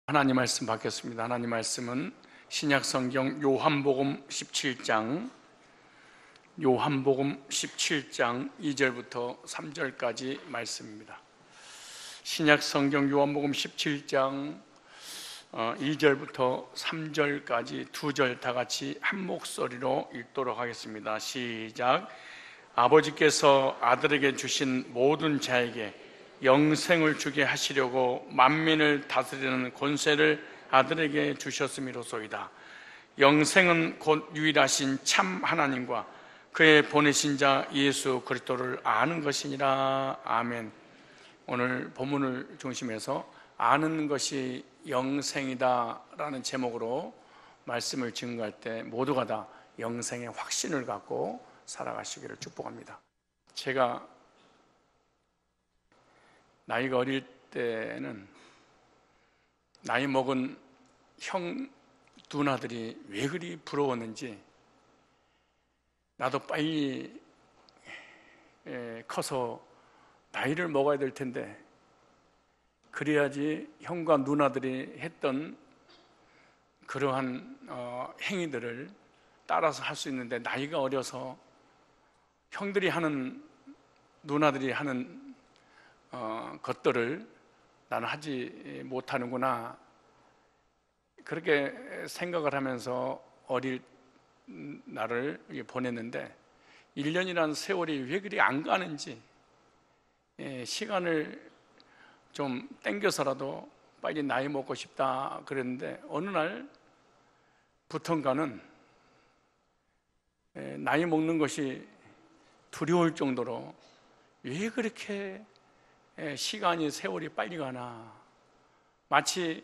하나님 말씀 받겠습니다. 하나님 말씀은 신약성경 요한복음 17장 2절부터 3절까지 말씀입니다. 신약성경 요한복음 17장 2절부터 3절까지 두 절 다 같이 한 목소리로 읽도록 하겠습니다. 시작. 아버지께서 아들에게 주신 모든 자에게 영생을 주게 하시려고 만민을 다스리는 권세를 아들에게 주셨음이로소이다. 영생은 곧 유일하신 참 하나님과 그의 보내신 자 예수 그리스도를 아는 것이니라. 아멘. 오늘 본문을 중심해서 아는 것이 영생이다 라는 제목으로 말씀을 증거할 때 모두가 다 영생의 확신을 갖고 살아가시기를 축복합니다. 제가 나이가 어릴 때는 나이 먹은 형 누나들이 왜 그리 부러웠는지, 나도 빨리 커서 나이를 먹어야 될 텐데 그래야지 형과 누나들이 했던 그러한 행위들을 따라서 할 수 있는데, 나이가 어려서 형들이 하는, 누나들이 하는 것들을 나는 하지 못하는구나, 그렇게 생각을 하면서 어릴 날을 보냈는데, 1년이라는 세월이 왜 그리 안 가는지, 시간을 좀 땡겨서라도 빨리 나이 먹고 싶다 그랬는데, 어느 날부턴가는 나이 먹는 것이 두려울 정도로 왜 그렇게 시간이, 세월이 빨리 가나, 마치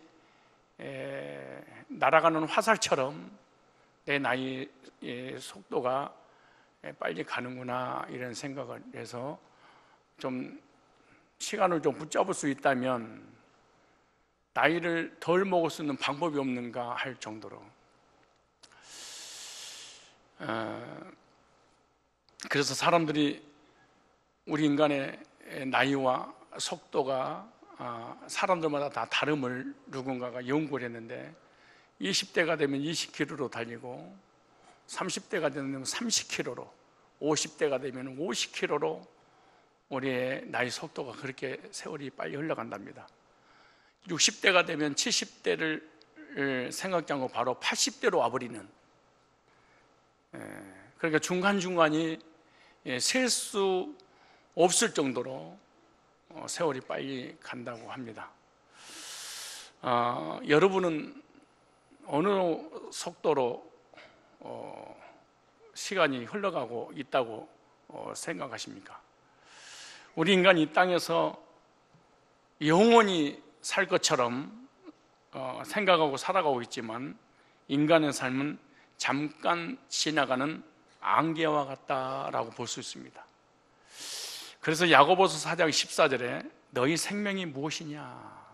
날아가는 화살처럼 내 나이의 속도가 빨리 가는구나, 이런 생각을 해서 좀 시간을 좀 붙잡을 수 있다면 나이를 덜 먹을 수 있는 방법이 없는가 할 정도로, 그래서 사람들이 우리 인간의 나이와 속도가 사람들마다 다 다름을 누군가가 연구를 했는데, 20대가 되면 20km로 달리고 30대가 되면 30km로, 50대가 되면 50km로 우리의 나이 속도가 그렇게 세월이 빨리 흘러간답니다. 60대가 되면 70대를 생각지 않고 바로 80대로 와버리는, 그러니까 중간중간이 셀 수 없을 정도로 세월이 빨리 간다고 합니다. 여러분은 어느 속도로 시간이 흘러가고 있다고 생각하십니까? 우리 인간이 이 땅에서 영원히 살 것처럼 생각하고 살아가고 있지만, 인간의 삶은 잠깐 지나가는 안개와 같다라고 볼 수 있습니다. 그래서 야고보서 4장 14절에 너희 생명이 무엇이냐,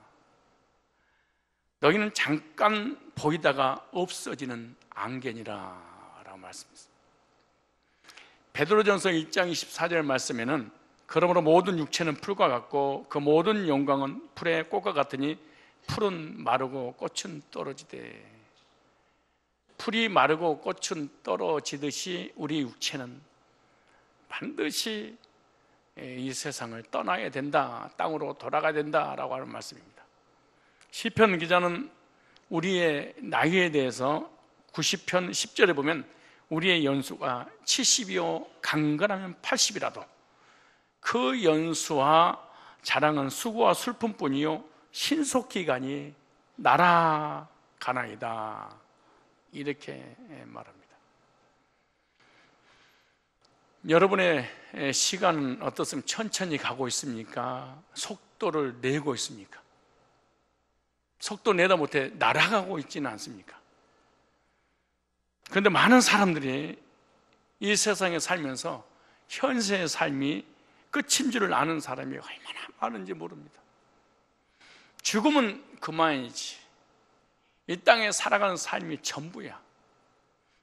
너희는 잠깐 보이다가 없어지는 안개니라 라고 말씀했습니다. 베드로전서 1장 24절 말씀에는 그러므로 모든 육체는 풀과 같고 그 모든 영광은 풀의 꽃과 같으니 풀은 마르고 꽃은 떨어지되, 풀이 마르고 꽃은 떨어지듯이 우리 육체는 반드시 이 세상을 떠나야 된다, 땅으로 돌아가야 된다라고 하는 말씀입니다. 시편 기자는 우리의 나이에 대해서 90편 10절에 보면 우리의 연수가 70이요 강건하면 80이라도 그 연수와 자랑은 수고와 슬픔뿐이요 신속기간이 날아가나이다, 이렇게 말합니다. 여러분의 시간은 어떻습니까? 천천히 가고 있습니까? 속도를 내고 있습니까? 속도 내다 못해 날아가고 있지는 않습니까? 그런데 많은 사람들이 이 세상에 살면서 현세의 삶이 끝인 줄을 아는 사람이 얼마나 많은지 모릅니다. 죽으면 그만이지, 이 땅에 살아가는 삶이 전부야.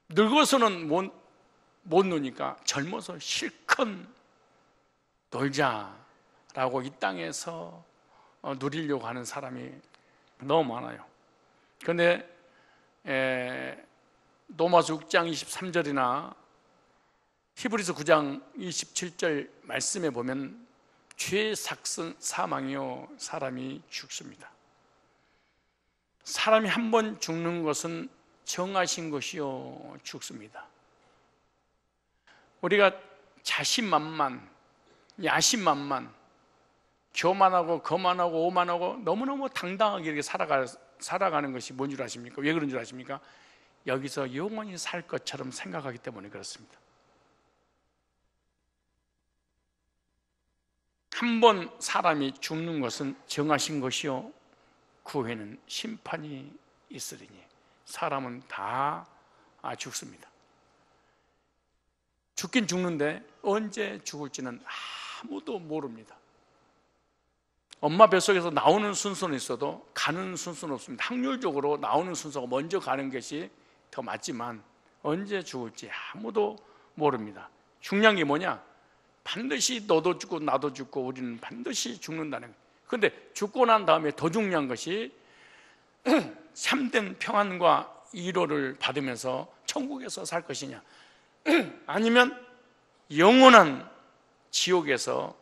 늙어서는 못 노니까 젊어서 실컷 놀자라고 이 땅에서 누리려고 하는 사람이 너무 많아요. 그런데 로마서 6장 23절이나 히브리서 9장 27절 말씀에 보면 죄의 삭은 사망이요 사람이 죽습니다. 사람이 한 번 죽는 것은 정하신 것이요 죽습니다. 우리가 자신만만, 야심만만, 교만하고 거만하고 오만하고 너무너무 당당하게 이렇게 살아가는 것이 뭔 줄 아십니까? 왜 그런 줄 아십니까? 여기서 영원히 살 것처럼 생각하기 때문에 그렇습니다. 한 번 사람이 죽는 것은 정하신 것이요 그 후에는 심판이 있으리니 사람은 다 죽습니다. 죽긴 죽는데 언제 죽을지는 아무도 모릅니다. 엄마 뱃속에서 나오는 순서는 있어도 가는 순서는 없습니다. 확률적으로 나오는 순서가 먼저 가는 것이 더 맞지만 언제 죽을지 아무도 모릅니다. 중요한 게 뭐냐? 반드시 너도 죽고 나도 죽고 우리는 반드시 죽는다는 거예요. 그런데 죽고 난 다음에 더 중요한 것이 참된 평안과 위로를 받으면서 천국에서 살 것이냐, 아니면 영원한 지옥에서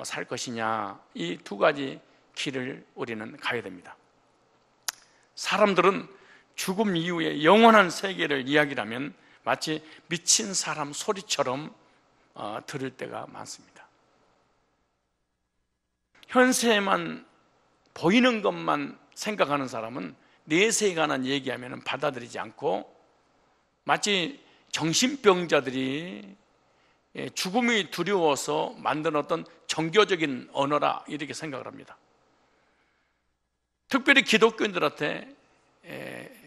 살 것이냐, 이 두 가지 길을 우리는 가야 됩니다. 사람들은 죽음 이후에 영원한 세계를 이야기하면 마치 미친 사람 소리처럼 들을 때가 많습니다. 현세에만 보이는 것만 생각하는 사람은 내세에 관한 얘기하면 받아들이지 않고 마치 정신병자들이 죽음이 두려워서 만든 어떤 종교적인 언어라 이렇게 생각을 합니다. 특별히 기독교인들한테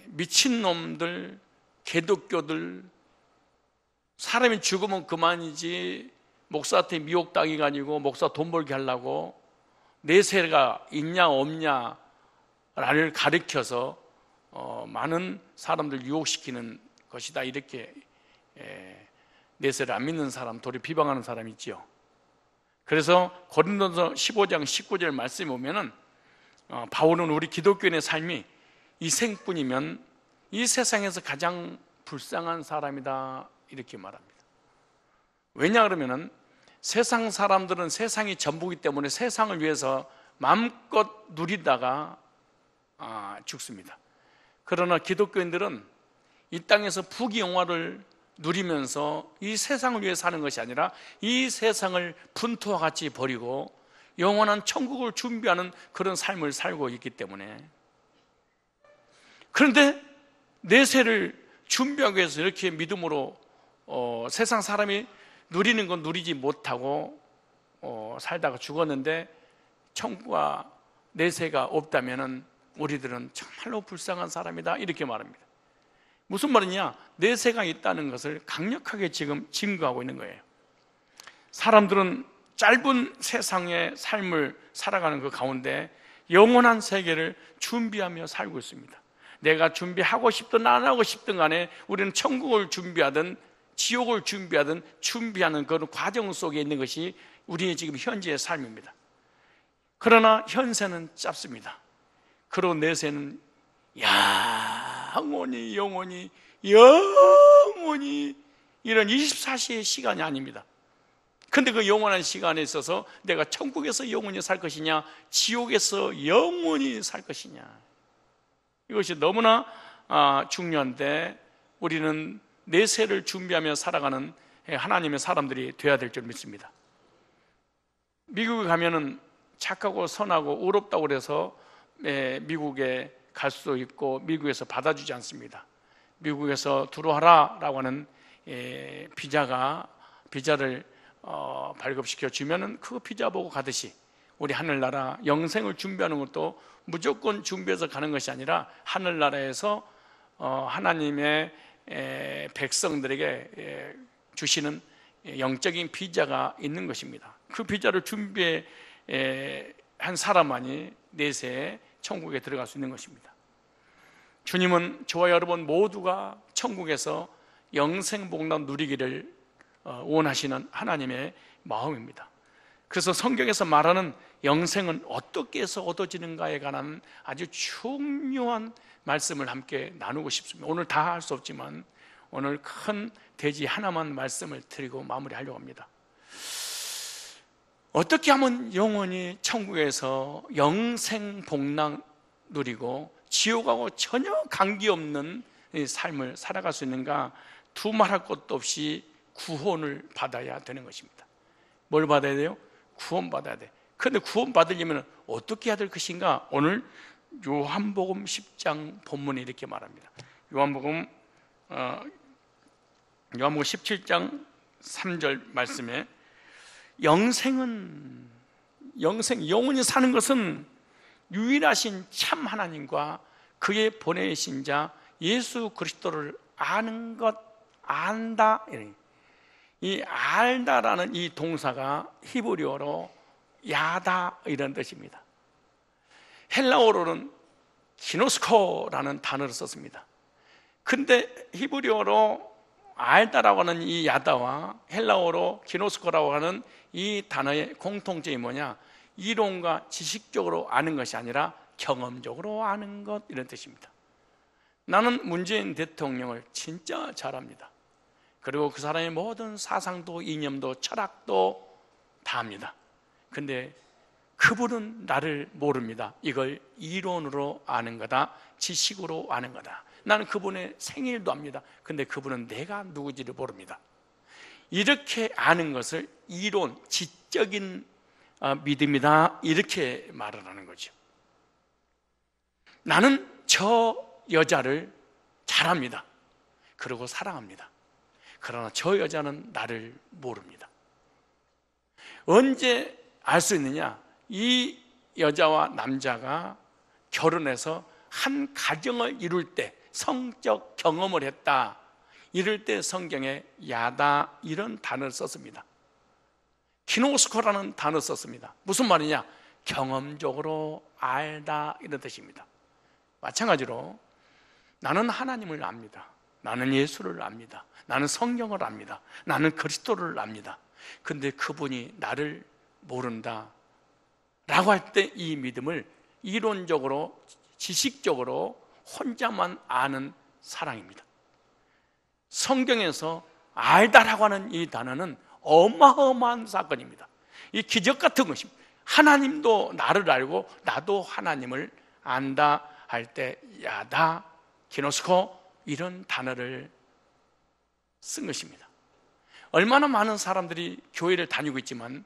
미친놈들, 개독교들, 사람이 죽으면 그만이지 목사한테 미혹당이 아니고 목사 돈 벌게 하려고 내세가 있냐 없냐를 가리켜서 많은 사람들 유혹시키는 것이다 이렇게 내세를 안 믿는 사람 도리 비방하는 사람이 있지요. 그래서 고린도서 15장 19절 말씀에 보면은 바울은 우리 기독교인의 삶이 이 생뿐이면 이 세상에서 가장 불쌍한 사람이다 이렇게 말합니다. 왜냐 그러면은 세상 사람들은 세상이 전부이기 때문에 세상을 위해서 마음껏 누리다가 죽습니다. 그러나 기독교인들은 이 땅에서 부귀영화를 누리면서 이 세상을 위해 사는 것이 아니라 이 세상을 분토와 같이 버리고 영원한 천국을 준비하는 그런 삶을 살고 있기 때문에, 그런데 내세를 준비하기 위해서 이렇게 믿음으로 세상 사람이 누리는 건 누리지 못하고 살다가 죽었는데 천국과 내세가 없다면 우리들은 정말로 불쌍한 사람이다 이렇게 말합니다. 무슨 말이냐? 내세가 있다는 것을 강력하게 지금 증거하고 있는 거예요. 사람들은 짧은 세상의 삶을 살아가는 그 가운데 영원한 세계를 준비하며 살고 있습니다. 내가 준비하고 싶든 안 하고 싶든 간에 우리는 천국을 준비하든 지옥을 준비하든 준비하는 그런 과정 속에 있는 것이 우리의 지금 현재의 삶입니다. 그러나 현세는 짧습니다. 그리고 내세는 영원히 이런 24시의 시간이 아닙니다. 근데 그 영원한 시간에 있어서 내가 천국에서 영원히 살 것이냐 지옥에서 영원히 살 것이냐, 이것이 너무나 중요한데 우리는 내세를 준비하며 살아가는 하나님의 사람들이 되어야 될 줄 믿습니다. 미국에 가면은 착하고 선하고 의롭다고 그래서 미국에 갈 수도 있고 미국에서 받아주지 않습니다. 미국에서 들어와라 라고 하는 비자를 발급시켜 주면은 그 비자 보고 가듯이 우리 하늘나라 영생을 준비하는 것도 무조건 준비해서 가는 것이 아니라 하늘나라에서 하나님의 백성들에게 주시는 영적인 비자가 있는 것입니다. 그 비자를 준비한 사람만이 내세에 천국에 들어갈 수 있는 것입니다. 주님은 저와 여러분 모두가 천국에서 영생복락 누리기를 원하시는 하나님의 마음입니다. 그래서 성경에서 말하는 영생은 어떻게 해서 얻어지는가에 관한 아주 중요한 말씀을 함께 나누고 싶습니다. 오늘 다 할 수 없지만 오늘 큰 대지 하나만 말씀을 드리고 마무리하려고 합니다. 어떻게 하면 영원히 천국에서 영생 복락 누리고 지옥하고 전혀 관계없는 삶을 살아갈 수 있는가? 두말할 것도 없이 구원을 받아야 되는 것입니다. 뭘 받아야 돼요? 구원 받아야 돼. 그런데 구원 받으려면 어떻게 해야 될 것인가? 오늘 요한복음 10장 본문에 이렇게 말합니다. 요한복음 17장 3절 말씀에 영생은 영원히 사는 것은 유일하신 참 하나님과 그의 보내신 자 예수 그리스도를 아는 것, 안다. 이 알다라는 이 동사가 히브리어로 야다 이런 뜻입니다. 헬라어로는 기노스코라는 단어를 썼습니다. 근데 히브리어로 알다라고 하는 이 야다와 헬라어로 기노스코라고 하는 이 단어의 공통점이 뭐냐? 이론과 지식적으로 아는 것이 아니라 경험적으로 아는 것, 이런 뜻입니다. 나는 문재인 대통령을 진짜 잘합니다. 그리고 그 사람의 모든 사상도 이념도 철학도 다 압니다. 근데 그분은 나를 모릅니다. 이걸 이론으로 아는 거다, 지식으로 아는 거다. 나는 그분의 생일도 압니다. 근데 그분은 내가 누구지를 모릅니다. 이렇게 아는 것을 이론, 지적인 믿음이다, 이렇게 말을 하는 거죠. 나는 저 여자를 잘합니다. 그리고 사랑합니다. 그러나 저 여자는 나를 모릅니다. 언제 알 수 있느냐? 이 여자와 남자가 결혼해서 한 가정을 이룰 때, 성적 경험을 했다, 이럴 때 성경에 야다 이런 단어를 썼습니다. 키노스코라는 단어를 썼습니다. 무슨 말이냐? 경험적으로 알다, 이런 뜻입니다. 마찬가지로 나는 하나님을 압니다. 나는 예수를 압니다. 나는 성경을 압니다. 나는 그리스도를 압니다. 근데 그분이 나를 모른다 라고 할 때 이 믿음을 이론적으로, 지식적으로 혼자만 아는 사랑입니다. 성경에서 알다라고 하는 이 단어는 어마어마한 사건입니다. 이 기적 같은 것입니다. 하나님도 나를 알고 나도 하나님을 안다 할 때 야다, 기노스코 이런 단어를 쓴 것입니다. 얼마나 많은 사람들이 교회를 다니고 있지만,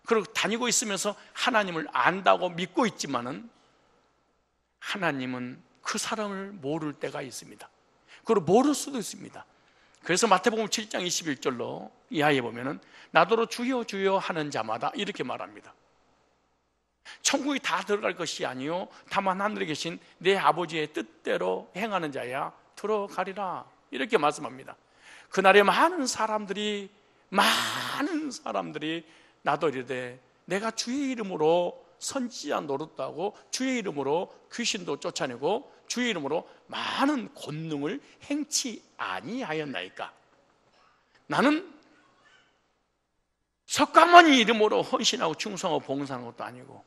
그리고 다니고 있으면서 하나님을 안다고 믿고 있지만은 하나님은 그 사람을 모를 때가 있습니다. 그리고 모를 수도 있습니다. 그래서 마태복음 7장 21절로 이하에 보면은 나더러 주여 주여 하는 자마다 이렇게 말합니다. 천국이 다 들어갈 것이 아니요 다만 하늘에 계신 내 아버지의 뜻대로 행하는 자야 들어가리라, 이렇게 말씀합니다. 그날에 많은 사람들이 나도 이르되 내가 주의 이름으로 선지자 노릇도 하고 주의 이름으로 귀신도 쫓아내고 주의 이름으로 많은 권능을 행치 아니하였나이까. 나는 석가모니 이름으로 헌신하고 충성하고 봉사한 것도 아니고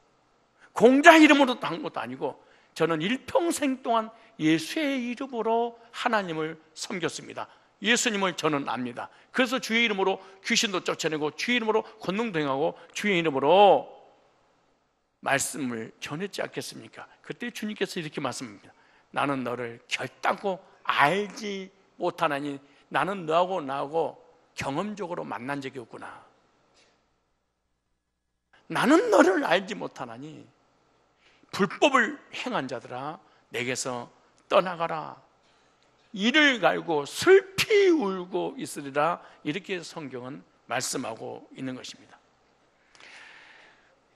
공자 이름으로 한 것도 아니고 저는 일평생 동안 예수의 이름으로 하나님을 섬겼습니다. 예수님을 저는 압니다. 그래서 주의 이름으로 귀신도 쫓아내고 주의 이름으로 권능도 행하고 주의 이름으로 말씀을 전했지 않겠습니까? 그때 주님께서 이렇게 말씀합니다. 나는 너를 결단코 알지 못하나니 나는 너하고 나하고 경험적으로 만난 적이 없구나. 나는 너를 알지 못하나니 불법을 행한 자들아 내게서 떠나가라. 이를 갈고 슬피 울고 있으리라, 이렇게 성경은 말씀하고 있는 것입니다.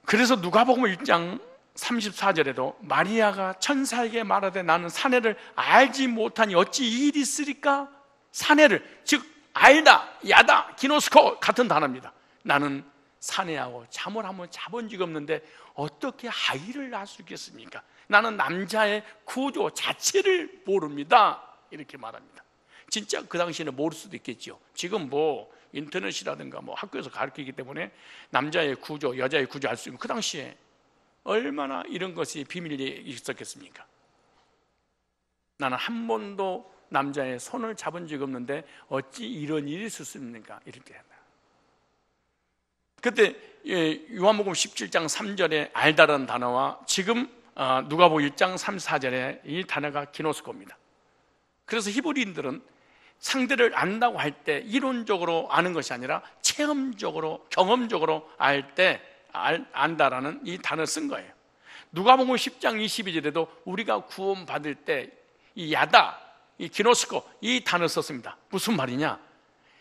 그래서 누가복음 1장 34절에도 마리아가 천사에게 말하되 나는 사내를 알지 못하니 어찌 이 일이 있으리까? 사내를, 즉 알다, 야다, 기노스코 같은 단어입니다. 나는 사내하고 잠을 한번 자본 적이 없는데 어떻게 아이를 낳을 수 있겠습니까? 나는 남자의 구조 자체를 모릅니다, 이렇게 말합니다. 진짜 그 당시에는 모를 수도 있겠죠. 지금 뭐 인터넷이라든가 뭐 학교에서 가르치기 때문에 남자의 구조, 여자의 구조 알 수 있고, 그 당시에 얼마나 이런 것이 비밀이 있었겠습니까? 나는 한 번도 남자의 손을 잡은 적이 없는데 어찌 이런 일이 있을 수 있습니까? 이렇게 한다. 그때 요한복음 17장 3절에 알다라는 단어와 지금 누가복음 1장 3, 4절에 이 단어가 기노스코입니다. 그래서 히브리인들은 상대를 안다고 할 때 이론적으로 아는 것이 아니라 체험적으로, 경험적으로 알 때 안다라는 이 단어를 쓴 거예요. 누가복음 10장 22절에도 우리가 구원받을 때 이 야다, 이 기노스코, 이 단어를 썼습니다. 무슨 말이냐?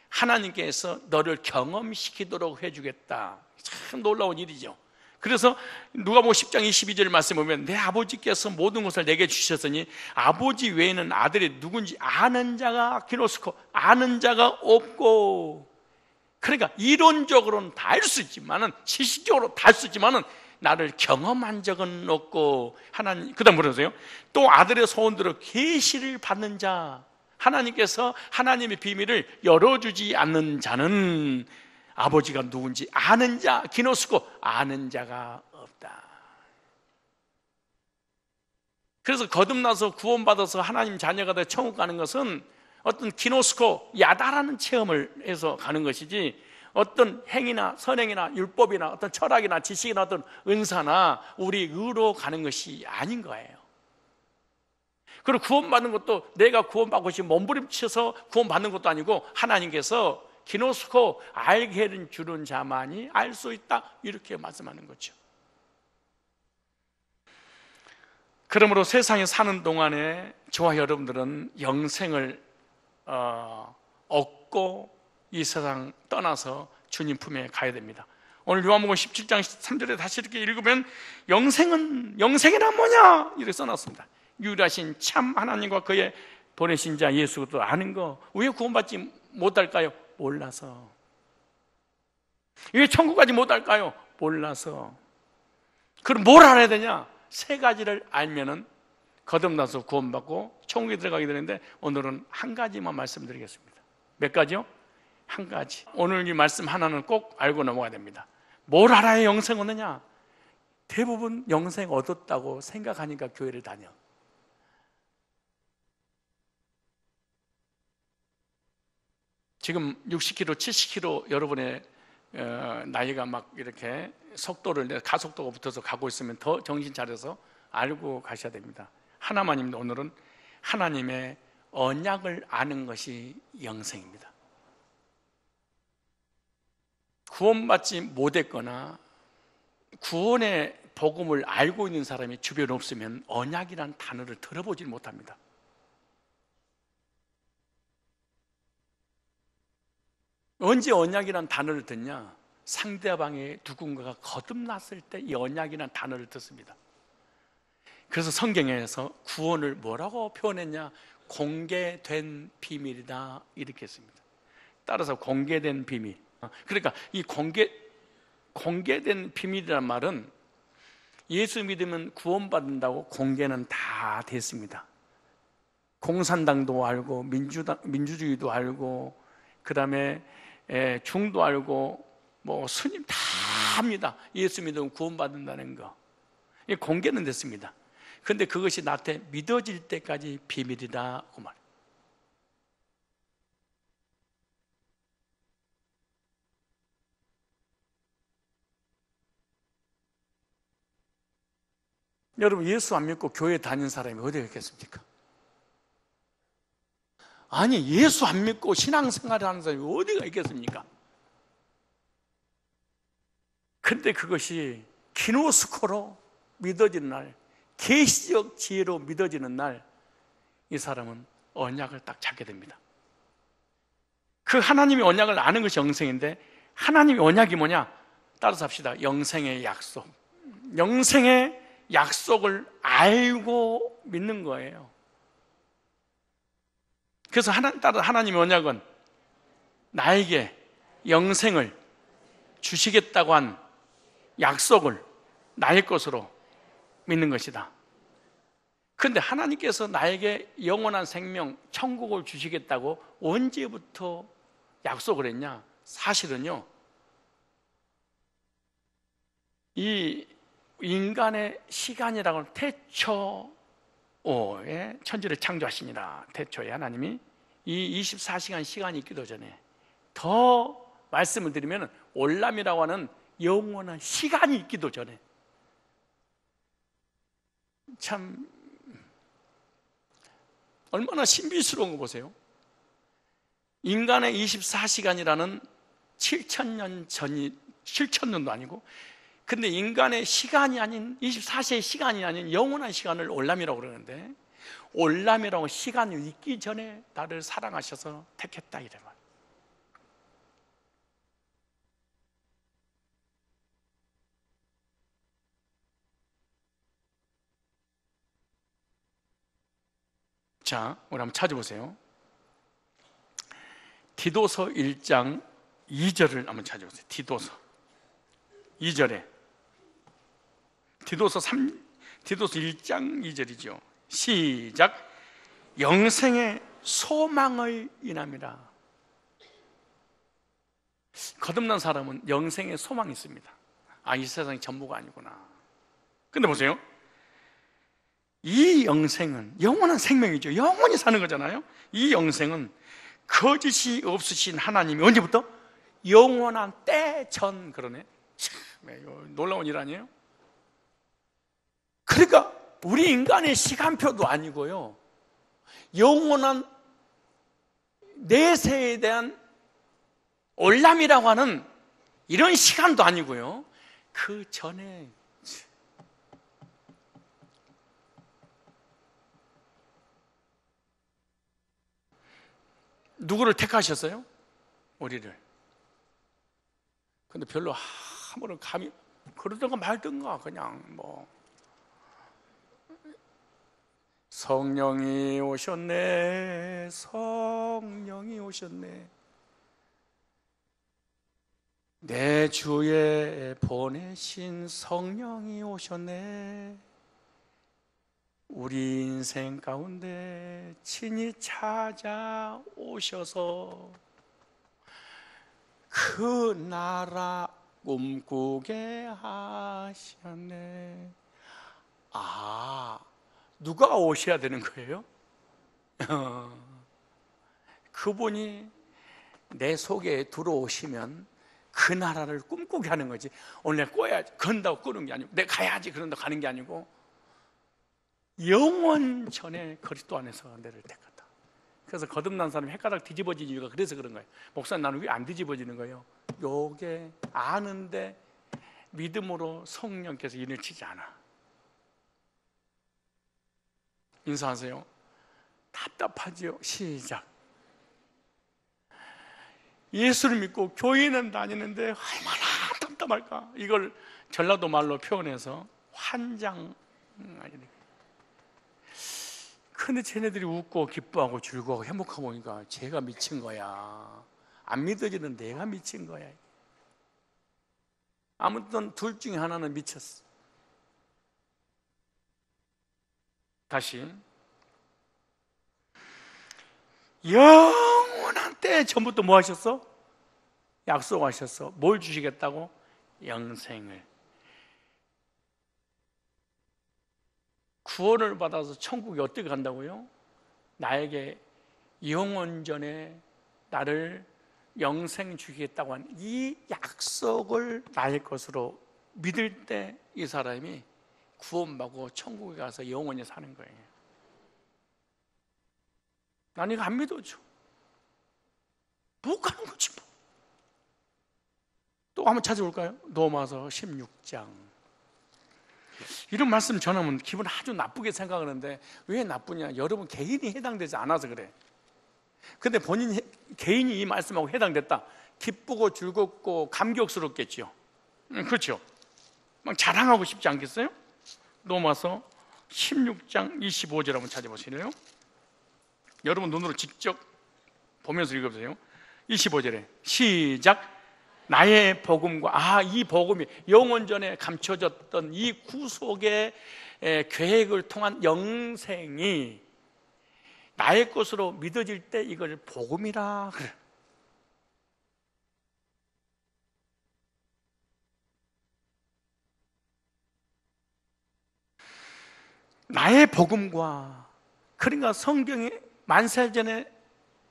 하나님께서 너를 경험시키도록 해주겠다. 참 놀라운 일이죠. 그래서 누가복음 10장 22절 말씀 보면 내 아버지께서 모든 것을 내게 주셨으니 아버지 외에는 아들이 누군지 아는 자가 기노스코, 아는 자가 없고, 그러니까 이론적으로는 다 알 수 있지만은, 실질적으로 다 알 수 있지만은 나를 경험한 적은 없고, 하나님, 그 다음 뭐라세요? 또 아들의 소원대로 계시를 받는 자, 하나님께서 하나님의 비밀을 열어주지 않는 자는 아버지가 누군지 아는 자, 기노스코, 아는 자가 없다. 그래서 거듭나서 구원받아서 하나님 자녀가 돼 천국 가는 것은 어떤 기노스코, 야다라는 체험을 해서 가는 것이지, 어떤 행위나 선행이나 율법이나 어떤 철학이나 지식이나 어떤 은사나 우리 의로 가는 것이 아닌 거예요. 그리고 구원받는 것도 내가 구원받고 싶은 몸부림쳐서 구원받는 것도 아니고, 하나님께서 기노스코, 알게 주는 자만이 알 수 있다, 이렇게 말씀하는 거죠. 그러므로 세상에 사는 동안에 저와 여러분들은 영생을 얻고 이 세상 떠나서 주님 품에 가야 됩니다. 오늘 요한복음 17장 3절에 다시 이렇게 읽으면 영생이란 뭐냐? 이렇게 써놨습니다. 유일하신 참 하나님과 그의 보내신 자 예수 그리스도 아는 거. 왜 구원받지 못할까요? 몰라서. 왜 천국 가지 못할까요? 몰라서. 그럼 뭘 알아야 되냐? 세 가지를 알면은 거듭나서 구원받고 천국에 들어가게 되는데, 오늘은 한 가지만 말씀드리겠습니다. 몇 가지요? 한 가지. 오늘 이 말씀 하나는 꼭 알고 넘어가야 됩니다. 뭘 알아야 영생 얻느냐? 대부분 영생 얻었다고 생각하니까 교회를 다녀. 지금 60km, 70km 여러분의 나이가 막 이렇게 속도를, 가속도가 붙어서 가고 있으면 더 정신 차려서 알고 가셔야 됩니다. 하나님은 오늘은 하나님의 언약을 아는 것이 영생입니다. 구원받지 못했거나 구원의 복음을 알고 있는 사람이 주변에 없으면 언약이라는 단어를 들어보지 못합니다. 언제 언약이라는 단어를 듣냐? 상대방의 누군가가 거듭났을 때 이 언약이라는 단어를 듣습니다. 그래서 성경에서 구원을 뭐라고 표현했냐? 공개된 비밀이다, 이렇게 했습니다. 따라서 공개된 비밀. 그러니까 이 공개된 비밀이란 말은 예수 믿으면 구원받는다고 공개는 다 됐습니다. 공산당도 알고, 민주주의도 알고, 그 다음에 중도 알고, 뭐 스님 다 합니다. 예수 믿으면 구원받는다는 거. 이게 공개는 됐습니다. 그런데 그것이 나한테 믿어질 때까지 비밀이다, 그 말. 여러분, 예수 안 믿고 교회 다니는 사람이 어디가 있겠습니까? 아니, 예수 안 믿고 신앙생활을 하는 사람이 어디가 있겠습니까? 근데 그것이 기노스코로 믿어지는 날, 계시적 지혜로 믿어지는 날, 이 사람은 언약을 딱 잡게 됩니다. 그 하나님의 언약을 아는 것이 영생인데, 하나님의 언약이 뭐냐? 따라서 합시다. 영생의 약속. 영생의 약속을 알고 믿는 거예요. 그래서 따라 하나님의 언약은 나에게 영생을 주시겠다고 한 약속을 나의 것으로 믿는 것이다. 그런데 하나님께서 나에게 영원한 생명, 천국을 주시겠다고 언제부터 약속을 했냐? 사실은요, 이 인간의 시간이라고는 태초에 천지를 창조하시니라. 태초에 하나님이 이 24시간 시간이 있기도 전에, 더 말씀을 드리면 올람이라고 하는 영원한 시간이 있기도 전에, 참 얼마나 신비스러운 거 보세요. 인간의 24시간이라는 7,000년 전이 7,000년도 아니고, 근데 인간의 시간이 아닌 24시의 시간이 아닌 영원한 시간을 올람이라고 그러는데, 올람이라고 시간이 있기 전에 나를 사랑하셔서 택했다 이래 말. 자, 우리 한번 찾아보세요. 디도서 1장 2절을 한번 찾아보세요. 디도서 2절에 디도서 1장 2절이죠. 시작. 영생의 소망을 인함이라. 거듭난 사람은 영생의 소망이 있습니다. 아, 이 세상이 전부가 아니구나. 근데 보세요, 이 영생은 영원한 생명이죠. 영원히 사는 거잖아요. 이 영생은 거짓이 없으신 하나님이 언제부터? 영원한 때 전. 그러네. 참, 놀라운 일 아니에요? 그러니까 우리 인간의 시간표도 아니고요, 영원한 내세에 대한 올람이라고 하는 이런 시간도 아니고요, 그 전에 누구를 택하셨어요? 우리를. 근데 별로 아무런 감이, 그러든가 말든가 그냥 뭐, 성령이 오셨네, 성령이 오셨네, 내 주에 보내신 성령이 오셨네, 우리 인생 가운데 친히 찾아오셔서 그 나라 꿈꾸게 하셨네. 아, 누가 오셔야 되는 거예요? 그분이 내 속에 들어오시면 그 나라를 꿈꾸게 하는 거지. 오늘 내가 꿔야지, 건다고 끄는 게 아니고, 내가 가야지 그런다고 가는 게 아니고, 영원 전에 그리스도 안에서 너를 택했다. 그래서 거듭난 사람이 헷가닥 뒤집어진 이유가 그래서 그런 거예요. 목사님, 나는 왜 안 뒤집어지는 거예요? 요게 아는데 믿음으로 성령께서 인을 치지 않아. 인사하세요. 답답하지요? 시작. 예수를 믿고 교회는 다니는데 얼마나 답답할까? 이걸 전라도 말로 표현해서 환장. 근데 쟤네들이 웃고 기뻐하고 즐거워하고 행복하고 보니까 쟤가 미친 거야. 안 믿어지는 내가 미친 거야. 아무튼 둘 중에 하나는 미쳤어. 다시. 영원한 때 전부터 뭐 하셨어? 약속하셨어. 뭘 주시겠다고? 영생을. 구원을 받아서 천국에 어떻게 간다고요? 나에게 영원전에 나를 영생 주시겠다고 한 이 약속을 나의 것으로 믿을 때 이 사람이 구원받고 천국에 가서 영원히 사는 거예요. 난 이거 안 믿어줘. 못 가는 거지 뭐. 또 한번 찾아볼까요? 로마서 16장. 이런 말씀 전하면 기분 아주 나쁘게 생각하는데, 왜 나쁘냐? 여러분 개인이 해당되지 않아서 그래. 근데 본인 개인이 이 말씀하고 해당됐다, 기쁘고 즐겁고 감격스럽겠죠. 그렇죠? 막 자랑하고 싶지 않겠어요? 로마서 16장 25절 한번 찾아보시래요. 여러분 눈으로 직접 보면서 읽어보세요. 25절에 시작. 나의 복음과, 이 복음이 영원전에 감춰졌던 이 구속의 계획을 통한 영생이 나의 것으로 믿어질 때 이걸 복음이라 그래. 나의 복음과, 그러니까 성경에 만세전에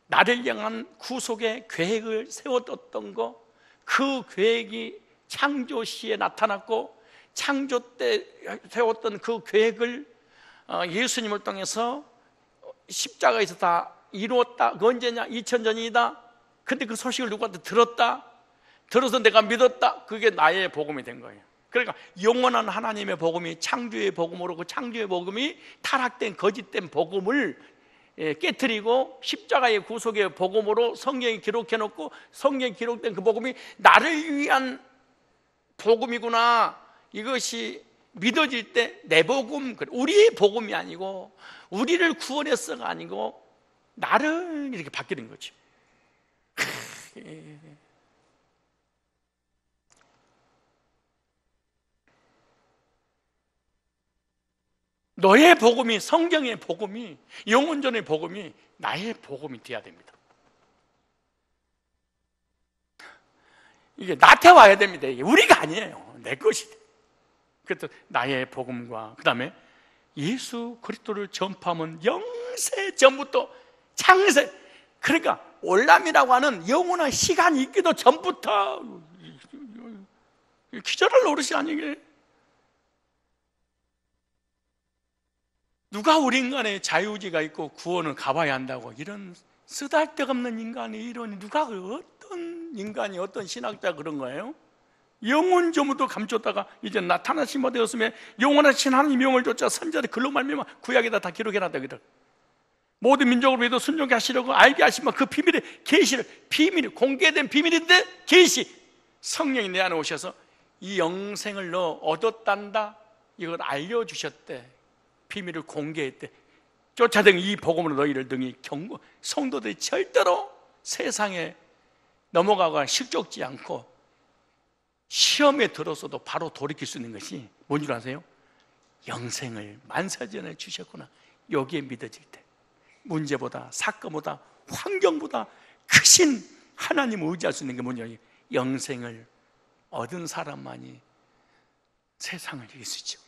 나를 향한 구속의 계획을 세워뒀던 거, 그 계획이 창조 시에 나타났고, 창조 때 세웠던 그 계획을 예수님을 통해서 십자가에서 다 이루었다. 그 언제냐? 2000전이다. 근데 그 소식을 누구한테 들었다. 들어서 내가 믿었다. 그게 나의 복음이 된 거예요. 그러니까 영원한 하나님의 복음이 창조의 복음으로, 그 창조의 복음이 타락된 거짓된 복음을 깨트리고 십자가의 구속의 복음으로 성경에 기록해놓고, 성경에 기록된 그 복음이 나를 위한 복음이구나, 이것이 믿어질 때 내 복음, 우리의 복음이 아니고 우리를 구원했어가 아니고 나를 이렇게 바뀌는 거죠. 너의 복음이, 성경의 복음이, 영혼전의 복음이 나의 복음이 되어야 됩니다. 이게 나한테 와야 됩니다. 이게 우리가 아니에요. 내 것이 돼. 그래서 나의 복음과, 그 다음에 예수 그리스도를 전파하면 영세 전부터 창세, 그러니까 올람이라고 하는 영원한 시간이 있기도 전부터, 기절할 노릇이 아니게. 누가 우리 인간의 자유의지가 있고 구원을 가봐야 한다고, 이런 쓰잘데없는 인간이 이러니, 누가, 어떤 인간이, 어떤 신학자 그런 거예요? 영원 전부터 감췄다가 이제 나타나신 바 되었으면 영원하신 하나님 영을 쫓아 선자들 글로 말미암아 구약에다 다 기록해놨다. 모든 민족을 위해서 순종케 하시려고 알게 하시면 그 비밀의 계시를, 비밀이 공개된 비밀인데 계시, 성령이 내 안에 오셔서 이 영생을 너 얻었단다, 이걸 알려주셨대. 비밀을 공개했대. 쫓아든 이 복음으로 너희를 등이 경고. 성도들이 절대로 세상에 넘어가거나 실족지 않고 시험에 들어서도 바로 돌이킬 수 있는 것이 뭔 줄 아세요? 영생을 만사전에 주셨구나. 여기에 믿어질 때 문제보다, 사건보다, 환경보다 크신 하나님을 의지할 수 있는 게 뭐냐? 영생을 얻은 사람만이 세상을 이길 수 있죠.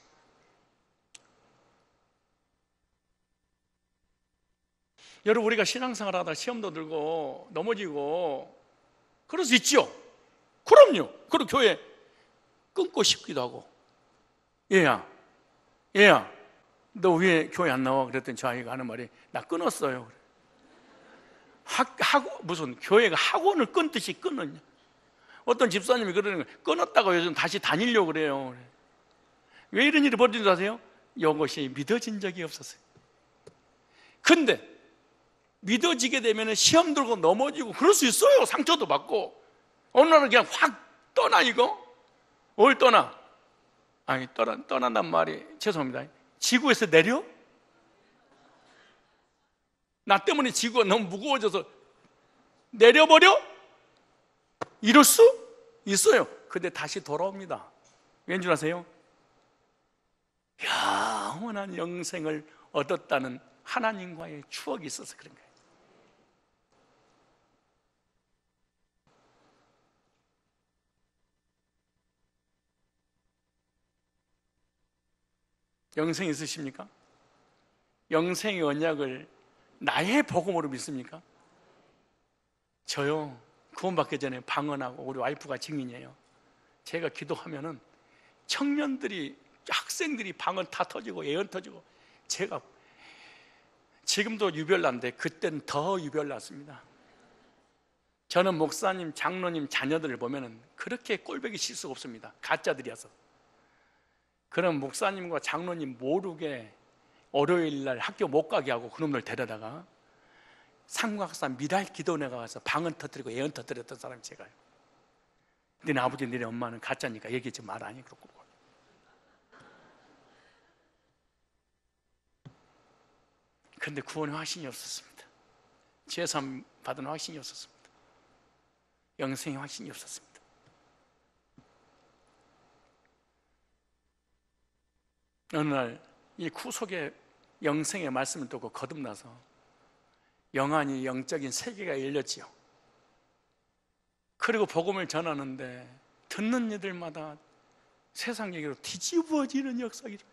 여러분, 우리가 신앙생활 하다가 시험도 들고 넘어지고 그럴 수 있죠. 그럼요. 그리고 교회 끊고 싶기도 하고, 얘야 너 왜 교회 안 나와? 그랬더니 저 아이가 하는 말이, 나 끊었어요. 무슨 교회가 학원을 끊듯이 끊었냐. 어떤 집사님이 그러는 거예요. 끊었다고 요즘 다시 다니려고 그래요. 왜 이런 일이 벌어진 줄 아세요? 이것이 믿어진 적이 없었어요. 근데 믿어지게 되면 시험 들고 넘어지고 그럴 수 있어요. 상처도 받고. 어느 날은 그냥 확 떠나. 이거 뭘 떠나? 아니, 떠난단 말이, 죄송합니다, 지구에서 내려? 나 때문에 지구가 너무 무거워져서 내려버려? 이럴 수 있어요. 근데 다시 돌아옵니다. 왠 줄 아세요? 영원한 영생을 얻었다는 하나님과의 추억이 있어서 그런 거예요. 영생 있으십니까? 영생의 언약을 나의 복음으로 믿습니까? 저요, 구원받기 전에 방언하고 우리 와이프가 증인이에요. 제가 기도하면은 청년들이, 학생들이 방언 다 터지고 예언 터지고, 제가 지금도 유별난데 그땐 더 유별났습니다. 저는 목사님, 장로님 자녀들을 보면은 그렇게 꼴보기 싫을 수가 없습니다. 가짜들이어서. 그럼 목사님과 장로님 모르게 월요일날 학교 못 가게 하고 그놈들 데려다가 삼각산 미랄 기도원에 가서 방언 터뜨리고 예언 터뜨렸던 사람이 제가요. 너네 아버지, 너네 엄마는 가짜니까 얘기하지 말아니. 그렇고. 근데 구원의 확신이 없었습니다. 죄사함 받은 확신이 없었습니다. 영생의 확신이 없었습니다. 어느 날 이 구속의 영생의 말씀을 듣고 거듭나서 영안이, 영적인 세계가 열렸지요. 그리고 복음을 전하는데 듣는 이들마다 세상 얘기로 뒤집어지는 역사가 일어나요.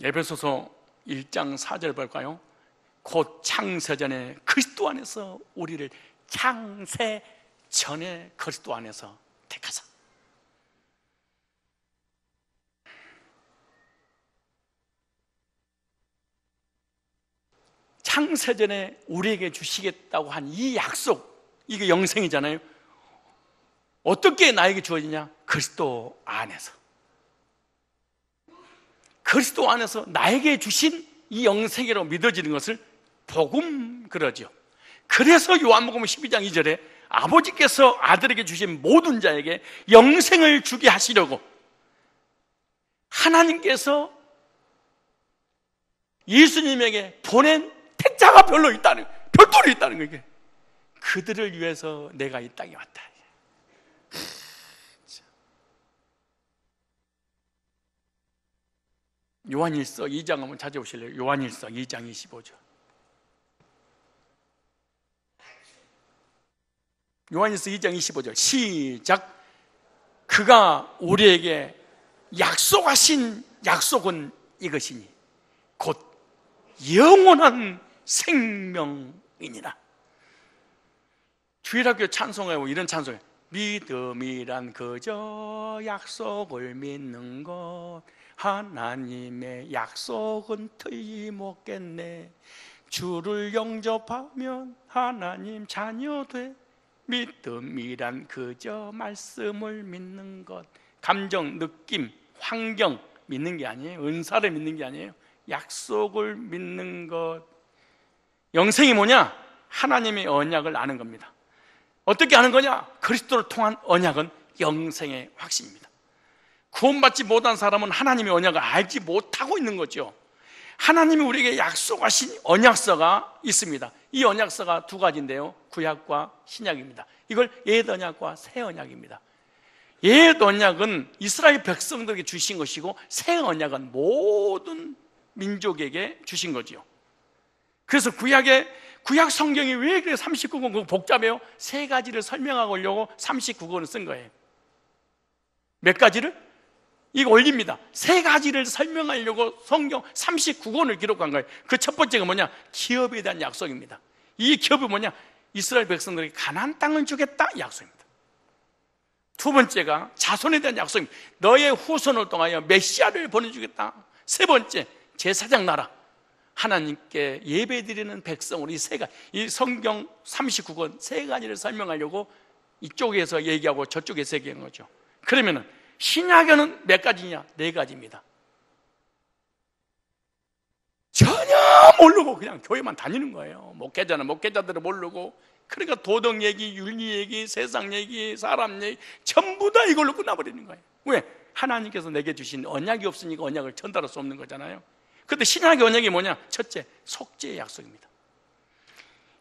에베소서 1장 4절 볼까요? 곧 창세전에 그리스도 안에서 우리를 창세 전에 그리스도 안에서 택하사. 창세전에 우리에게 주시겠다고 한 이 약속, 이게 영생이잖아요. 어떻게 나에게 주어지냐? 그리스도 안에서. 그리스도 안에서 나에게 주신 이 영생이라고 믿어지는 것을 복음 그러죠. 그래서 요한복음 12장 2절에 아버지께서 아들에게 주신 모든 자에게 영생을 주게 하시려고 하나님께서 예수님에게 보낸 택자가 별도로 있다는 거예요. 그들을 위해서 내가 이 땅에 왔다. 요한일서 2장 한번 찾아보실래요? 요한일서 2장 25절. 요한일서 2장 25절 시작. 그가 우리에게 약속하신 약속은 이것이니 곧 영원한 생명이니라. 주일학교 찬송하고 이런 찬송해. 믿음이란 그저 약속을 믿는 것, 하나님의 약속은 틀림없겠네. 주를 영접하면 하나님 자녀 돼. 믿음이란 그저 말씀을 믿는 것. 감정, 느낌, 환경 믿는 게 아니에요. 은사를 믿는 게 아니에요. 약속을 믿는 것. 영생이 뭐냐? 하나님의 언약을 아는 겁니다. 어떻게 아는 거냐? 그리스도를 통한 언약은 영생의 확신입니다. 구원받지 못한 사람은 하나님의 언약을 알지 못하고 있는 거죠. 하나님이 우리에게 약속하신 언약서가 있습니다. 이 언약서가 두 가지인데요, 구약과 신약입니다. 이걸 옛 언약과 새 언약입니다. 옛 언약은 이스라엘 백성들에게 주신 것이고, 새 언약은 모든 민족에게 주신 거죠. 그래서 구약 성경이 왜 그래 39권 복잡해요? 세 가지를 설명하려고 39권을 쓴 거예요. 몇 가지를? 이거 올립니다. 세 가지를 설명하려고 성경 39권을 기록한 거예요. 그 첫 번째가 뭐냐? 기업에 대한 약속입니다. 이 기업이 뭐냐? 이스라엘 백성들에게 가나안 땅을 주겠다 약속입니다. 두 번째가 자손에 대한 약속입니다. 너의 후손을 통하여 메시아를 보내주겠다. 세 번째, 제사장 나라, 하나님께 예배드리는 백성으로 이 성경 39권 세 가지를 설명하려고 이쪽에서 얘기하고 저쪽에서 얘기한 거죠. 그러면은 신약에는 몇 가지냐? 네 가지입니다. 전혀 모르고 그냥 교회만 다니는 거예요. 목회자는 목회자들을 모르고, 그러니까 도덕 얘기, 윤리 얘기, 세상 얘기, 사람 얘기 전부 다 이걸로 끝나버리는 거예요. 왜? 하나님께서 내게 주신 언약이 없으니까 언약을 전달할 수 없는 거잖아요. 그런데 신약의 언약이 뭐냐? 첫째, 속죄의 약속입니다.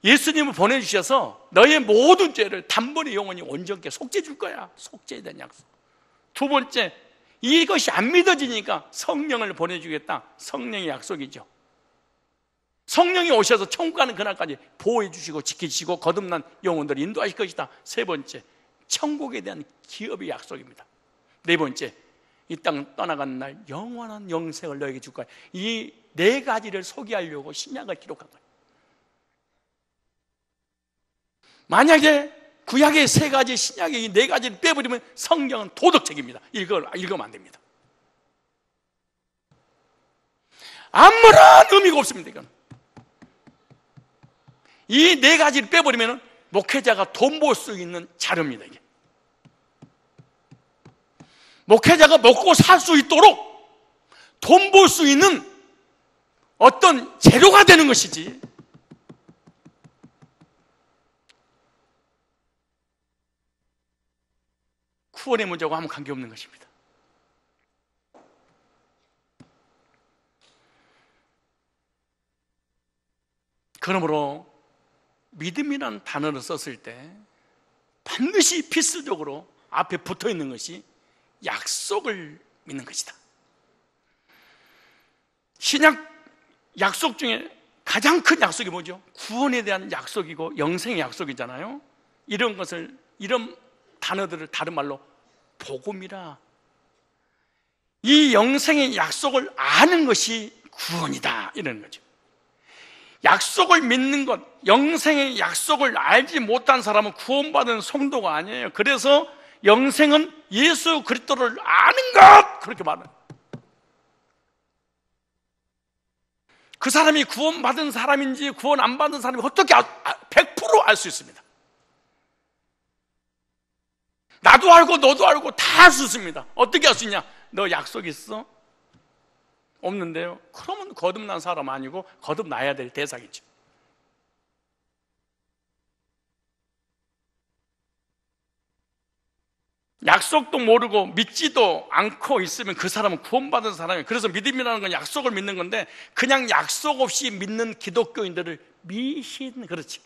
예수님을 보내주셔서 너의 모든 죄를 단번에 영원히 온전케 속죄해 줄 거야. 속죄에 대한 약속. 두 번째, 이것이 안 믿어지니까 성령을 보내주겠다. 성령의 약속이죠. 성령이 오셔서 천국 가는 그날까지 보호해 주시고 지키시고 거듭난 영혼들을 인도하실 것이다. 세 번째, 천국에 대한 기업의 약속입니다. 네 번째, 이 땅 떠나간 날 영원한 영생을 너에게 줄 거야. 이 네 가지를 소개하려고 신약을 기록한 거예요. 만약에 구약의 세 가지, 신약의 이 네 가지를 빼버리면 성경은 도덕책입니다. 읽으면 안 됩니다. 아무런 의미가 없습니다. 이건 이 네 가지를 빼버리면 목회자가 돈 벌 수 있는 자료입니다. 이게 목회자가 먹고 살 수 있도록 돈 벌 수 있는 어떤 재료가 되는 것이지, 구원의 문제하고 아무 관계없는 것입니다. 그러므로 믿음이라는 단어를 썼을 때 반드시 필수적으로 앞에 붙어 있는 것이 약속을 믿는 것이다. 신약 약속 중에 가장 큰 약속이 뭐죠? 구원에 대한 약속이고 영생의 약속이잖아요. 이런 단어들을 다른 말로 복음이라. 이 영생의 약속을 아는 것이 구원이다, 이런 거죠. 약속을 믿는 것, 영생의 약속을 알지 못한 사람은 구원받은 성도가 아니에요. 그래서 영생은 예수 그리스도를 아는 것, 그렇게 말해요. 그 사람이 구원받은 사람인지 구원 안 받은 사람이 어떻게 100% 알 수 있습니다. 나도 알고 너도 알고 다 알 수 있습니다. 어떻게 알 수 있냐? 너 약속 있어? 없는데요? 그러면 거듭난 사람 아니고 거듭나야 될 대상이죠. 약속도 모르고 믿지도 않고 있으면 그 사람은 구원받은 사람이에요. 그래서 믿음이라는 건 약속을 믿는 건데, 그냥 약속 없이 믿는 기독교인들을 미신, 그렇지.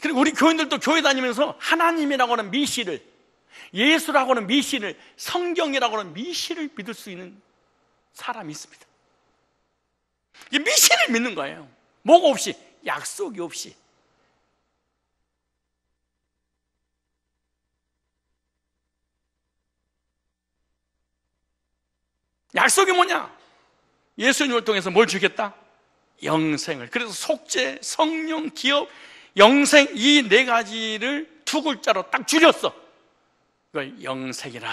그리고 우리 교인들도 교회 다니면서 하나님이라고 하는 미신을, 예수라고 하는 미신을, 성경이라고 하는 미신을 믿을 수 있는 사람이 있습니다. 이 미신을 믿는 거예요. 뭐가 없이, 약속이 없이. 약속이 뭐냐? 예수님을 통해서 뭘 주겠다? 영생을. 그래서 속죄, 성령, 기업, 영생, 이 네 가지를 두 글자로 딱 줄였어. 그걸 영생이라.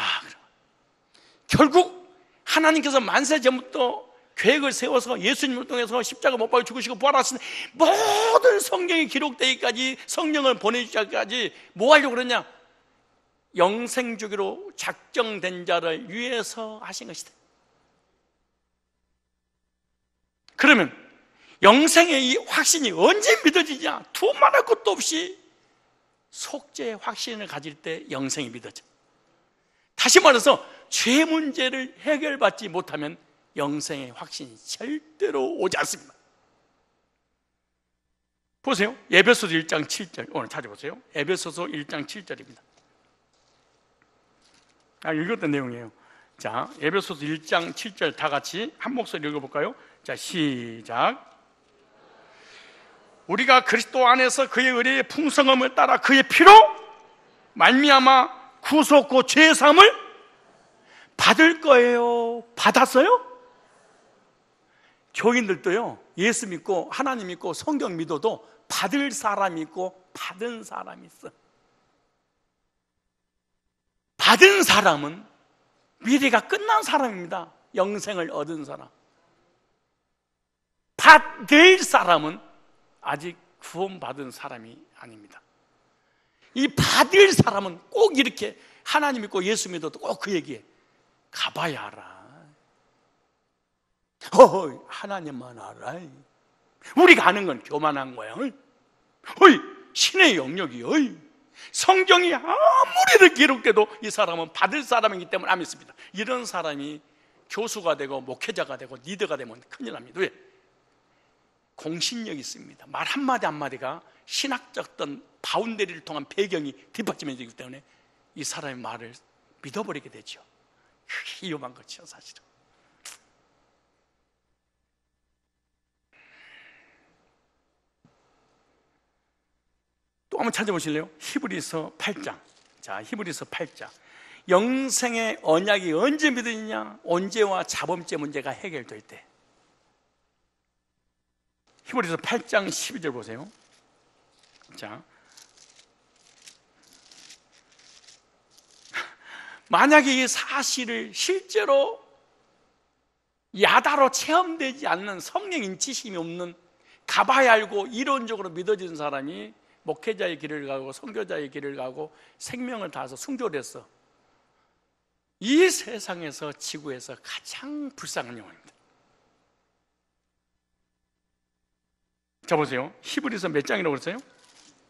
결국 하나님께서 만세 전부터 계획을 세워서 예수님을 통해서 십자가 못 박아 죽으시고 부활하신 모든 성경이 기록되기까지, 성령을 보내주기까지 뭐 하려고 그러냐? 영생 주기로 작정된 자를 위해서 하신 것이다. 그러면 영생의 이 확신이 언제 믿어지냐? 두말할 것도 없이 속죄의 확신을 가질 때 영생이 믿어져. 다시 말해서 죄 문제를 해결받지 못하면 영생의 확신이 절대로 오지 않습니다. 보세요. 에베소서 1장 7절 오늘 찾아보세요. 에베소서 1장 7절입니다. 읽었던 내용이에요. 자, 에베소서 1장 7절 다 같이 한 목소리 읽어볼까요? 자, 시작. 우리가 그리스도 안에서 그의 의의 풍성함을 따라 그의 피로 말미암아 구속고 죄사함을 받을 거예요. 받았어요? 교인들도요, 예수 믿고 하나님 믿고 성경 믿어도 받을 사람이 있고 받은 사람이 있어. 받은 사람은 미래가 끝난 사람입니다. 영생을 얻은 사람. 받을 사람은 아직 구원받은 사람이 아닙니다. 이 받을 사람은 꼭 이렇게 하나님 믿고 예수 믿어도 꼭 그 얘기해. 가봐야 알아. 하나님만 알아. 우리가 아는 건 교만한 거야. 신의 영역이 성경이 아무리 기록돼도 이 사람은 받을 사람이기 때문에 안 믿습니다. 이런 사람이 교수가 되고 목회자가 되고 리더가 되면 큰일 납니다. 왜? 공신력이 있습니다. 말 한마디 한마디가 신학적 어떤 바운더리를 통한 배경이 뒷받침해지기 때문에 이 사람의 말을 믿어버리게 되죠. 그게 위험한 거죠, 사실은. 또 한번 찾아보실래요? 히브리서 8장. 자, 히브리서 8장. 영생의 언약이 언제 믿어지냐? 언제와 자범죄 문제가 해결될 때. 히브리서 8장 12절 보세요. 자, 만약에 이 사실을 실제로 야다로 체험되지 않는 성령 인치심이 없는, 가봐야 알고 이론적으로 믿어지는 사람이 목회자의 길을 가고 선교자의 길을 가고 생명을 다해서 순교를 했어. 이 세상에서, 지구에서 가장 불쌍한 영혼입니다. 자, 보세요. 히브리서 몇 장이라고 그랬어요?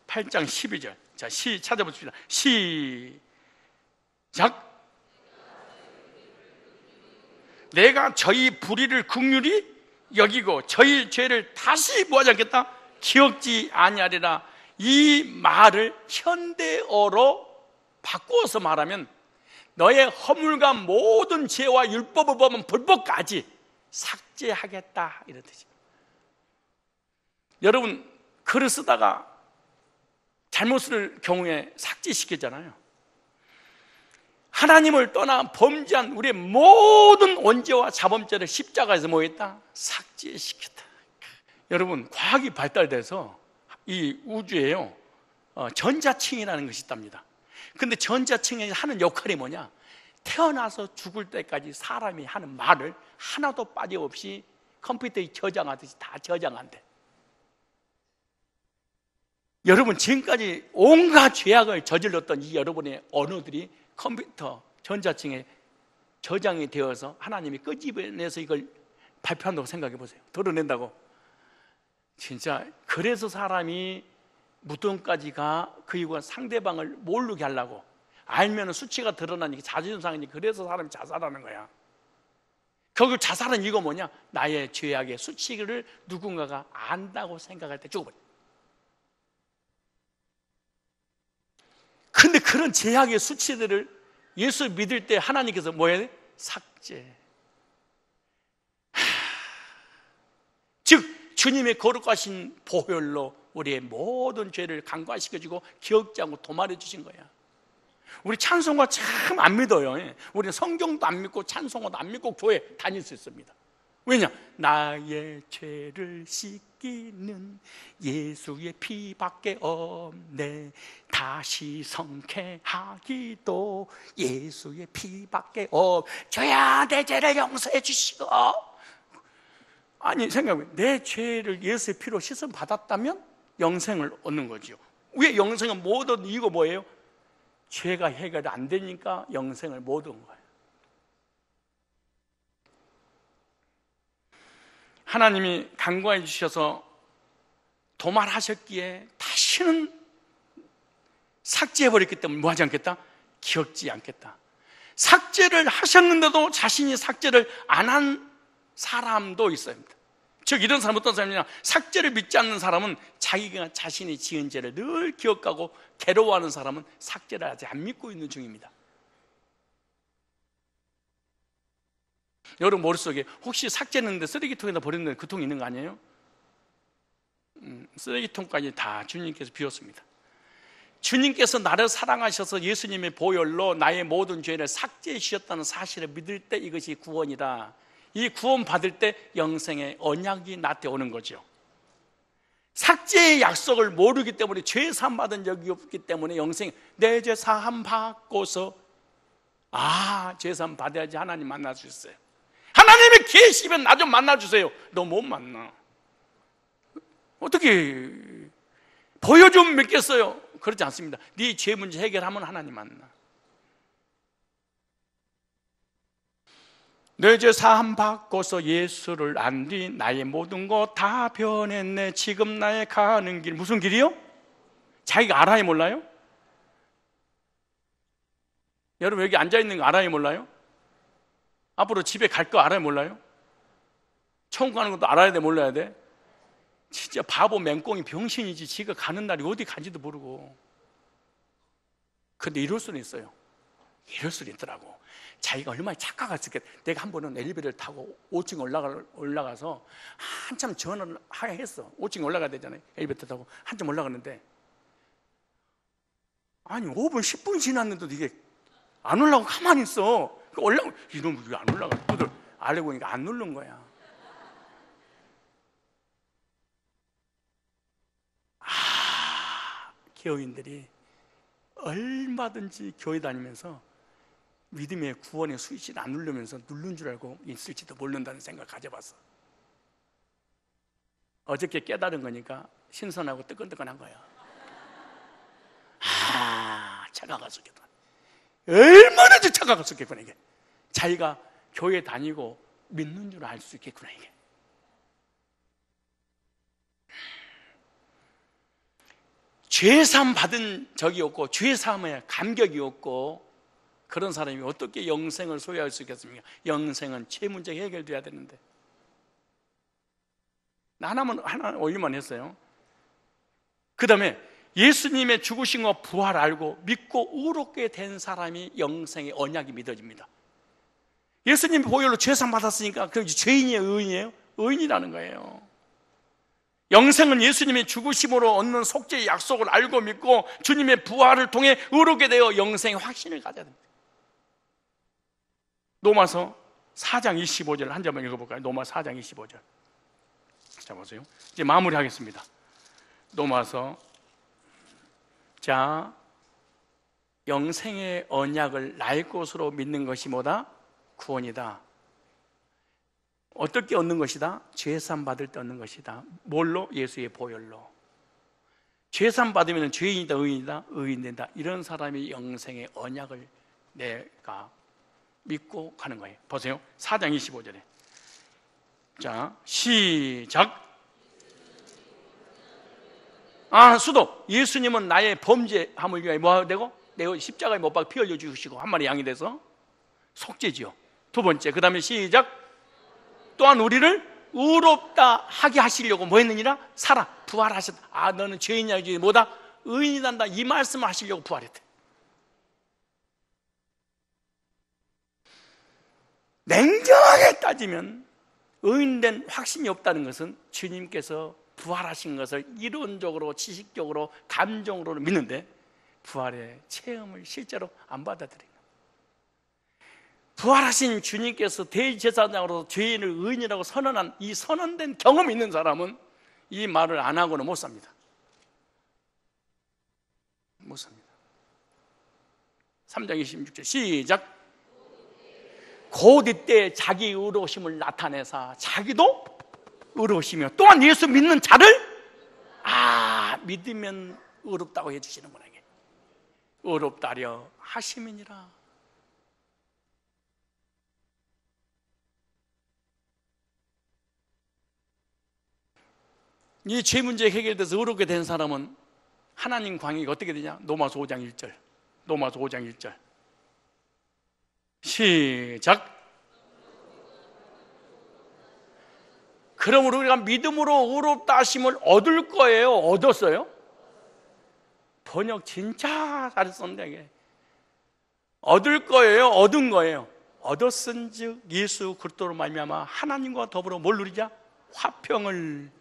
8장 12절. 자, 찾아보십시다. 시작. 내가 저희 불의를 긍휼히 여기고 저희 죄를 다시 뭐하지 않겠다? 기억지 아니하리라. 이 말을 현대어로 바꾸어서 말하면 너의 허물과 모든 죄와 율법을 보면 불법까지 삭제하겠다, 이런 뜻이에요. 여러분, 글을 쓰다가 잘못 쓸 경우에 삭제시키잖아요. 하나님을 떠나 범죄한 우리의 모든 원죄와 자범죄를 십자가에서 뭐했다? 삭제시켰다. 여러분, 과학이 발달돼서 이 우주에요 전자층이라는 것이 있답니다. 근데 전자층이 하는 역할이 뭐냐? 태어나서 죽을 때까지 사람이 하는 말을 하나도 빠짐없이 컴퓨터에 저장하듯이 다 저장한대. 여러분, 지금까지 온갖 죄악을 저질렀던 이 여러분의 언어들이 컴퓨터 전자층에 저장이 되어서 하나님이 끄집어내서 이걸 발표한다고 생각해 보세요. 드러낸다고. 진짜 그래서 사람이 무덤까지 가 그 이유가 상대방을 모르게 하려고. 알면 수치가 드러나니까 자존심 상하니까. 그래서 사람이 자살하는 거야. 결국 자살은 이거 뭐냐? 나의 죄악의 수치를 누군가가 안다고 생각할 때 죽어버려. 근데 그런 죄악의 수치들을 예수 믿을 때 하나님께서 뭐 해야 돼? 삭제. 즉 주님의 거룩하신 보혈로 우리의 모든 죄를 간과시켜주고 기억지 않고 도말해 주신 거야. 우리 찬송가 참 안 믿어요. 우리는 성경도 안 믿고 찬송가도 안 믿고 교회 다닐 수 있습니다. 왜냐? 나의 죄를 씻기는 예수의 피밖에 없네. 다시 성쾌하기도 예수의 피밖에 주야 내 죄를 용서해 주시고. 아니 생각해, 내 죄를 예수의 피로 씻음 받았다면 영생을 얻는 거죠. 왜 영생은 못 얻는 이유가 뭐예요? 죄가 해결이 안 되니까 영생을 못 얻은 거예요. 하나님이 간과해 주셔서 도말하셨기에 다시는 삭제해버렸기 때문에 뭐 하지 않겠다? 기억지 않겠다. 삭제를 하셨는데도 자신이 삭제를 안 한 사람도 있어요. 즉 이런 사람은 어떤 사람이냐? 삭제를 믿지 않는 사람은 자기가 자신이 지은 죄를 늘 기억하고 괴로워하는 사람은 삭제를 아직 안 믿고 있는 중입니다. 여러분 머릿속에 혹시 삭제했는데 쓰레기통에다 버렸는데 그 통 있는 거 아니에요? 쓰레기통까지 다 주님께서 비웠습니다. 주님께서 나를 사랑하셔서 예수님의 보혈로 나의 모든 죄를 삭제해 주셨다는 사실을 믿을 때 이것이 구원이다. 이 구원 받을 때 영생의 언약이 나한테 오는 거죠. 삭제의 약속을 모르기 때문에 죄 사함 받은 적이 없기 때문에 영생, 내 죄 사함 받고서 죄 사함 받아야지 하나님 만날 수 있어요. 하나님이 계시면 나 좀 만나주세요. 너 못 만나. 어떻게 보여주면 믿겠어요? 그렇지 않습니다. 네 죄 문제 해결하면 하나님 만나. 내 죄 사함 받고서 예수를 안 뒤 나의 모든 것 다 변했네. 지금 나의 가는 길 무슨 길이요? 자기가 알아요 몰라요? 여러분 여기 앉아있는 거 알아요 몰라요? 앞으로 집에 갈 거 알아요 몰라요? 천국 가는 것도 알아야 돼 몰라야 돼? 진짜 바보 맹꽁이 병신이지. 지가 가는 날이 어디 간지도 모르고. 근데 이럴 수는 있어요. 이럴 수는 있더라고. 자기가 얼마나 착각했을까. 내가 한 번은 엘리베이터를 타고 5층 올라가서 한참 전화를 했어. 5층 올라가야 되잖아요. 엘리베이터 타고 한참 올라갔는데 아니 5분 10분 지났는데도 이게 안 올라가고 가만히 있어. 이놈 왜 안 올라가? 그들 알고 보니까 안 누른 거야. 교인들이 얼마든지 교회 다니면서 믿음의 구원의 스위치를 안 누르면서 누른 줄 알고 있을지도 모른다는 생각을 가져봤어. 어저께 깨달은 거니까 신선하고 뜨끈뜨끈한 거야. 착각했었겠구나. 얼마나 착각했었겠구나. 이게 자기가 교회 다니고 믿는 줄 알 수 있겠구나. 이게 죄사함 받은 적이 없고 죄사함에 감격이 없고 그런 사람이 어떻게 영생을 소유할 수 있겠습니까? 영생은 죄 문제가 해결돼야 되는데 하나 올리만 했어요. 그 다음에 예수님의 죽으신과 부활 알고 믿고 의롭게 된 사람이 영생의 언약이 믿어집니다. 예수님 보혈로 죄사함 받았으니까 그 죄인이에요 의인이에요? 의인이라는 거예요. 영생은 예수님의 죽으심으로 얻는 속죄의 약속을 알고 믿고 주님의 부활을 통해 의롭게 되어 영생의 확신을 가져야 됩니다. 로마서 4장 25절 한 절만 읽어볼까요? 로마 4장 25절. 자, 보세요. 이제 마무리하겠습니다. 로마서. 자, 영생의 언약을 나의 것으로 믿는 것이 뭐다? 구원이다. 어떻게 얻는 것이다? 죄산 받을 때 얻는 것이다. 뭘로? 예수의 보혈로. 죄산 받으면 죄인이다, 의인이다, 의인된다. 이런 사람이 영생의 언약을 내가 믿고 가는 거예요. 보세요. 4장 25절에. 자, 시작. 수도. 예수님은 나의 범죄함을 위하여 뭐 되고? 내 십자가에 못 박혀 피 흘려 주시고 한 마리 양이 돼서 속죄지요. 두 번째. 그 다음에 시작. 또한 우리를 의롭다 하게 하시려고 뭐 했느니라? 살아 부활하셨다. 너는 죄인이야, 죄인 뭐다? 의인이란다. 이 말씀을 하시려고 부활했대. 냉정하게 따지면 의인된 확신이 없다는 것은 주님께서 부활하신 것을 이론적으로, 지식적으로, 감정으로 믿는데 부활의 체험을 실제로 안 받아들인 거예요. 부활하신 주님께서 대제사장으로 죄인을 의인이라고 선언한 이 선언된 경험이 있는 사람은 이 말을 안 하고는 못 삽니다. 못 삽니다. 3장 26절 시작. 곧 이때 자기 의로우심을 나타내사 자기도 의로우시며 또한 예수 믿는 자를 믿으면 의롭다고 해주시는구나. 의롭다려 하심이니라. 이 죄 문제 해결돼서 의롭게 된 사람은 하나님 광익이 어떻게 되냐? 로마서 5장 1절. 로마서 5장 1절 시작. 그러므로 우리가 믿음으로 의롭다 하심을 얻을 거예요? 얻었어요? 번역 진짜 잘했었는데 이게 얻을 거예요? 얻은 거예요? 얻었은즉 예수 그리스도로 말미암아 하나님과 더불어 뭘 누리자? 화평을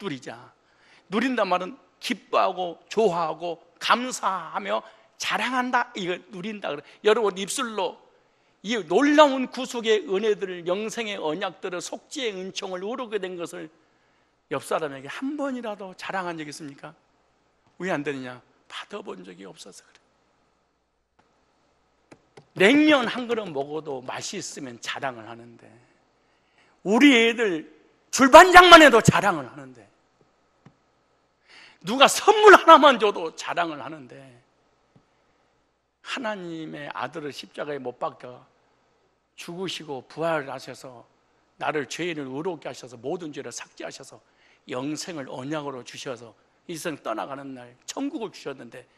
누리자. 누린단 말은 기뻐하고 좋아하고 감사하며 자랑한다, 이거 누린다 그래. 여러분 입술로 이 놀라운 구속의 은혜들을, 영생의 언약들을, 속죄의 은총을 오르게 된 것을 옆 사람에게 한 번이라도 자랑한 적 있습니까? 왜 안 되느냐? 받아본 적이 없어서 그래. 냉면 한 그릇 먹어도 맛이 있으면 자랑을 하는데, 우리 애들 줄반장만 해도 자랑을 하는데, 누가 선물 하나만 줘도 자랑을 하는데, 하나님의 아들을 십자가에 못 박혀 죽으시고 부활하셔서 나를 죄인을 의롭게 하셔서 모든 죄를 삭제하셔서 영생을 언약으로 주셔서 이 세상 떠나가는 날 천국을 주셨는데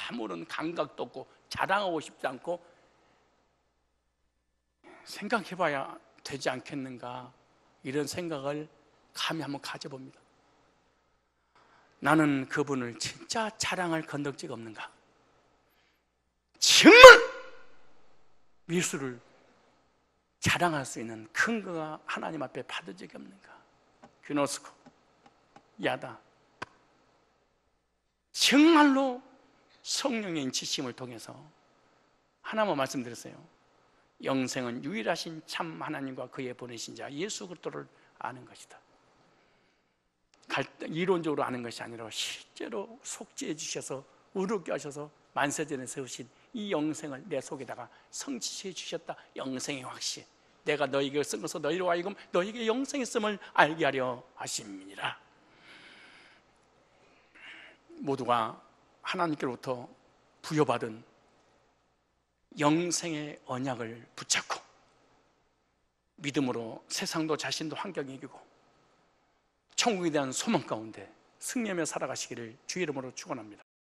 아무런 감각도 없고 자랑하고 싶지 않고 생각해봐야 되지 않겠는가, 이런 생각을 감히 한번 가져봅니다. 나는 그분을 진짜 자랑할 건덕지가 없는가? 정말 예수를 자랑할 수 있는 근거가 하나님 앞에 받은 적이 없는가? 귀노스코 야다. 정말로 성령의 인치심을 통해서 하나만 말씀드렸어요. 영생은 유일하신 참 하나님과 그의 보내신 자 예수 그리스도를 아는 것이다. 이론적으로 아는 것이 아니라 실제로 속죄해 주셔서 의롭게 하셔서 만세전에 세우신 이 영생을 내 속에다가 성취해 주셨다. 영생의 확신. 내가 너에게 쓴 것을 너희로 하여금 너에게 영생이 있음을 알게 하려 하심이니라. 모두가 하나님께로부터 부여받은 영생의 언약을 붙잡고 믿음으로 세상도 자신도 환경이 이기고 천국에 대한 소망 가운데 승리하며 살아가시기를 주의 이름으로 축원합니다.